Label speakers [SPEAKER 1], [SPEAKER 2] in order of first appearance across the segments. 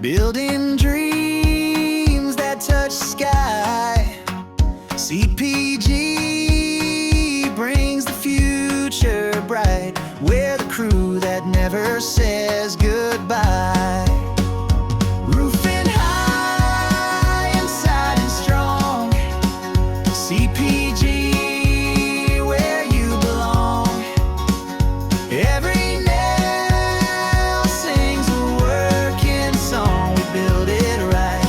[SPEAKER 1] building dreams that touch sky. CPG brings the future bright. We're the crew that never says goodbye. Roofing high, inside and strong. CPG, where you belong. Every nail sings a working song. We build it right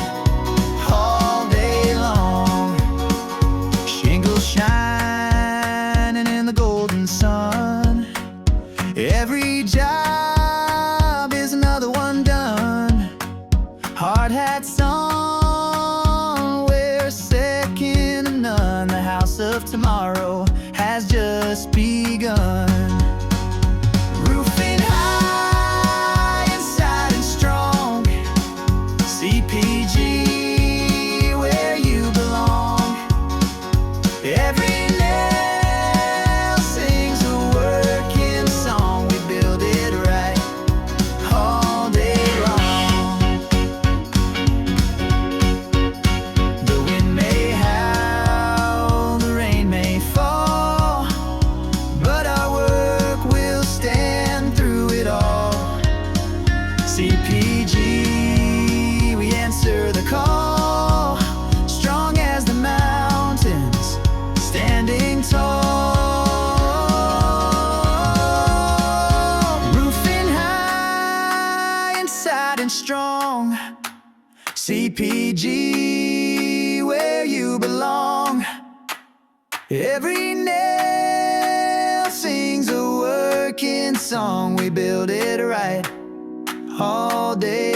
[SPEAKER 1] all day long. Shingles shining in the golden sun. Every job is another one done. Hard hats on, we're second to none. The house of tomorrow has just begun. Roofing high, inside and strong. CPG, where you belong. Every nail sings a working song. We build it right all day long. The wind may howl, the rain may fall, but our work will stand through it all. CPG, we answer the call, strong as the mountains, standing tall. Roofing high, inside and strong. CPG, where you belong. Every nail sings a working song. We build it right all day